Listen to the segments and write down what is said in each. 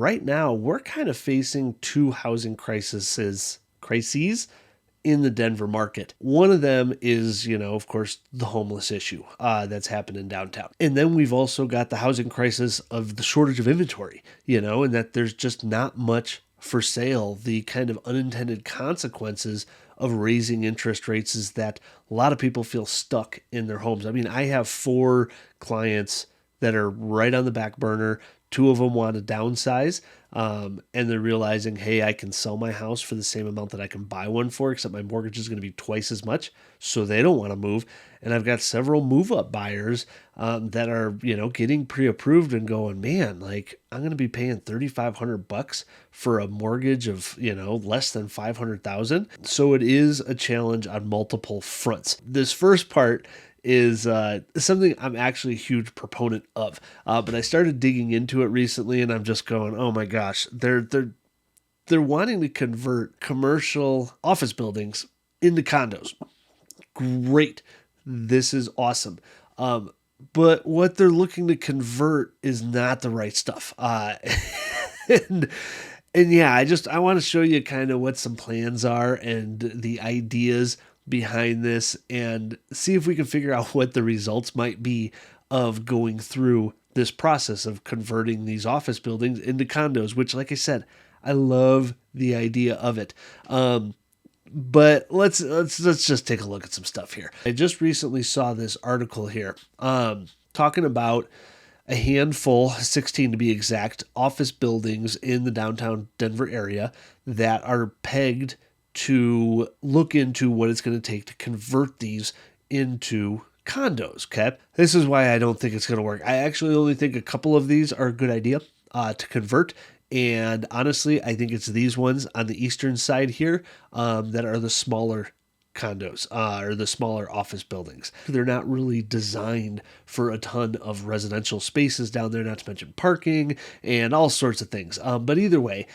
Right now, we're kind of facing two housing crises in the Denver market. One of them is, of course, the homeless issue that's happened in downtown. And then we've also got the housing crisis of the shortage of inventory, and that there's just not much for sale. The kind of unintended consequences of raising interest rates is that a lot of people feel stuck in their homes. I mean, I have 4 clients that are right on the back burner. 2 of them want to downsize, and they're realizing, hey, I can sell my house for the same amount that I can buy one for, except my mortgage is going to be twice as much, so they don't want to move. And I've got several move-up buyers that are, getting pre-approved and going, man, like I'm going to be paying $3,500 for a mortgage of, less than $500,000. So it is a challenge on multiple fronts. This first part is something I'm actually a huge proponent of. But I started digging into it recently, and I'm just going, oh my gosh, they're wanting to convert commercial office buildings into condos. Great, this is awesome. But what they're looking to convert is not the right stuff. And yeah, I want to show you kind of what some plans are and the ideas behind this and see if we can figure out what the results might be of going through this process of converting these office buildings into condos, which, like I said, I love the idea of it. But let's just take a look at some stuff here. I just recently saw this article here talking about a handful, 16 to be exact, office buildings in the downtown Denver area that are pegged to look into what it's going to take to convert these into condos, okay? This is why I don't think it's going to work. I actually only think a couple of these are a good idea to convert. And honestly, I think it's these ones on the eastern side here that are the smaller condos or the smaller office buildings. They're not really designed for a ton of residential spaces down there, not to mention parking and all sorts of things. But either way,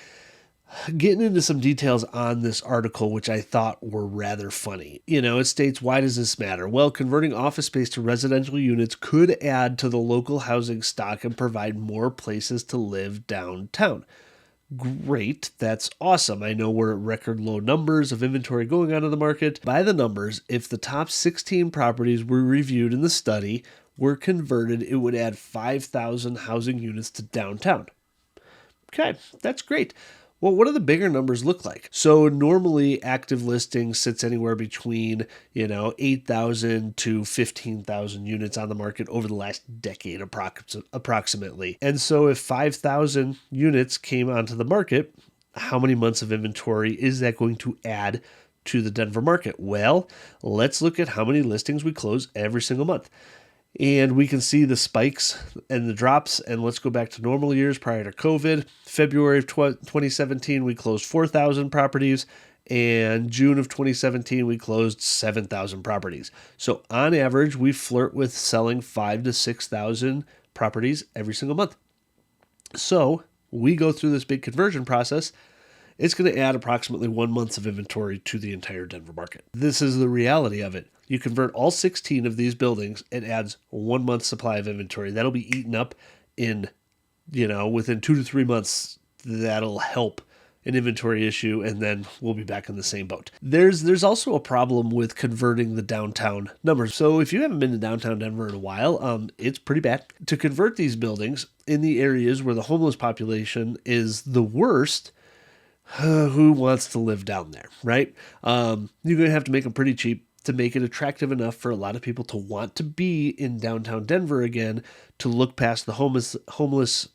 getting into some details on this article, which I thought were rather funny. It states, why does this matter? Well, converting office space to residential units could add to the local housing stock and provide more places to live downtown. Great, that's awesome. I know we're at record low numbers of inventory going on in the market. By the numbers, if the top 16 properties were reviewed in the study were converted, it would add 5,000 housing units to downtown. Okay, that's great. Well, what do the bigger numbers look like? So normally active listing sits anywhere between, 8,000 to 15,000 units on the market over the last decade approximately. And so if 5,000 units came onto the market, how many months of inventory is that going to add to the Denver market? Well, let's look at how many listings we close every single month. And we can see the spikes and the drops. And let's go back to normal years prior to COVID. February of 2017, we closed 4,000 properties. And June of 2017, we closed 7,000 properties. So on average, we flirt with selling 5,000 to 6,000 properties every single month. So we go through this big conversion process. It's going to add approximately 1 month of inventory to the entire Denver market. This is the reality of it. You convert all 16 of these buildings, it adds 1 month's supply of inventory. That'll be eaten up in, within 2 to 3 months. That'll help an inventory issue, and then we'll be back in the same boat. There's also a problem with converting the downtown numbers. So if you haven't been to downtown Denver in a while, it's pretty bad. To convert these buildings in the areas where the homeless population is the worst, who wants to live down there, right? You're going to have to make them pretty cheap to make it attractive enough for a lot of people to want to be in downtown Denver again, to look past the homeless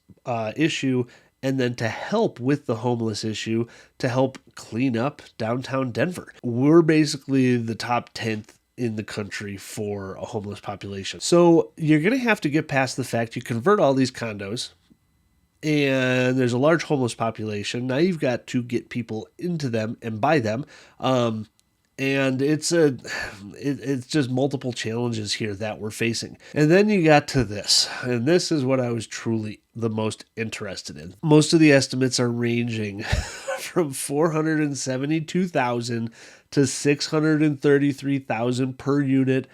issue, and then to help with the homeless issue, to help clean up downtown Denver. We're basically the top 10th in the country for a homeless population. So you're going to have to get past the fact you convert all these condos, and there's a large homeless population. Now you've got to get people into them and buy them. And it's just multiple challenges here that we're facing. And then you got to this, and this is what I was truly the most interested in. Most of the estimates are ranging from 472,000 to 633,000 per unit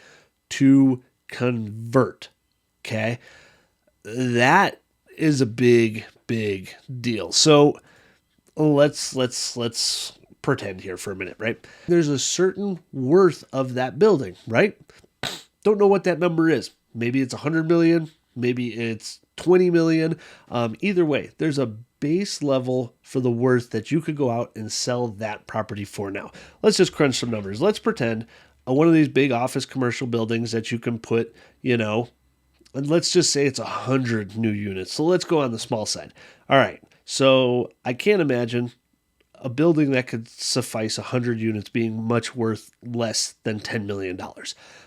to convert. Okay, that is a big big deal. So let's pretend here for a minute, right? There's a certain worth of that building, right? Don't know what that number is. Maybe it's 100 million, maybe it's 20 million. Either way, there's a base level for the worth that you could go out and sell that property for now. Let's just crunch some numbers. Let's pretend one of these big office commercial buildings that you can put, and let's just say it's 100 new units. So let's go on the small side. All right. So I can't imagine a building that could suffice 100 units being much worth less than $10 million.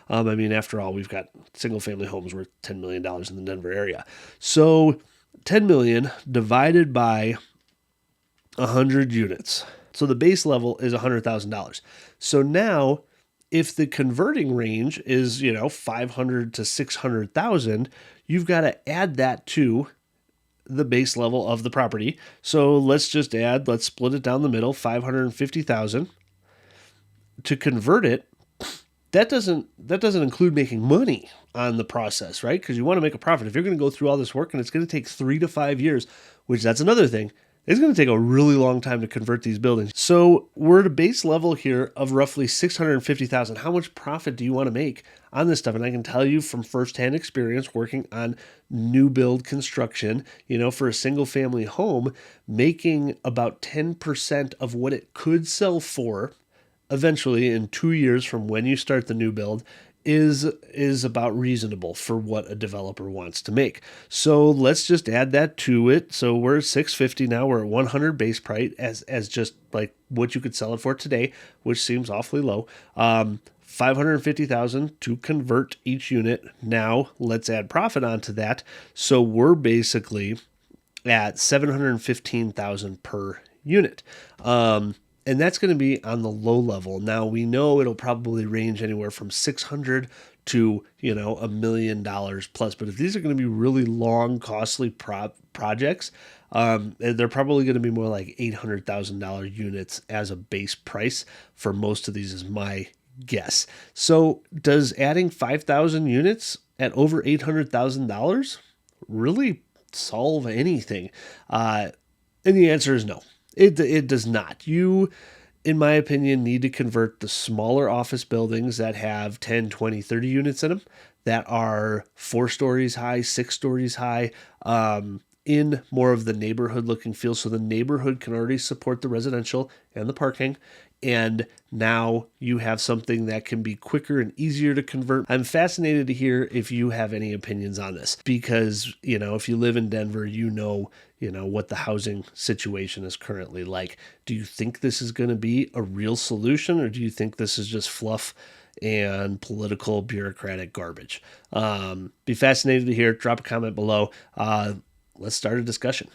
I mean, after all, we've got single family homes worth $10 million in the Denver area. So 10 million divided by 100 units. So the base level is $100,000. So now if the converting range is, 500 to 600,000, you've got to add that to the base level of the property. So let's split it down the middle, 550,000. To convert it, that doesn't include making money on the process, right? Because you want to make a profit. If you're going to go through all this work and it's going to take 3 to 5 years, which that's another thing, it's going to take a really long time to convert these buildings. So we're at a base level here of roughly 650,000. How much profit do you want to make on this stuff? And I can tell you from firsthand experience working on new build construction, for a single family home, making about 10% of what it could sell for eventually in 2 years from when you start the new build is about reasonable for what a developer wants to make. So let's just add that to it. So we're at 650 now. We're at 100 base price as just like what you could sell it for today, which seems awfully low. 550,000 to convert each unit. Now let's add profit onto that. So we're basically at 715,000 per unit. And that's going to be on the low level. Now we know it'll probably range anywhere from 600 to, $1 million plus. But if these are going to be really long, costly projects, they're probably going to be more like $800,000 units as a base price for most of these is my guess. So does adding 5,000 units at over $800,000 really solve anything? And the answer is no. It does not. You, in my opinion, need to convert the smaller office buildings that have 10, 20, 30 units in them that are 4 stories high, 6 stories high, in more of the neighborhood looking feel. So the neighborhood can already support the residential and the parking. And now you have something that can be quicker and easier to convert. I'm fascinated to hear if you have any opinions on this because, if you live in Denver, what the housing situation is currently like. Do you think this is going to be a real solution or do you think this is just fluff and political bureaucratic garbage? Be fascinated to hear. Drop a comment below. Let's start a discussion.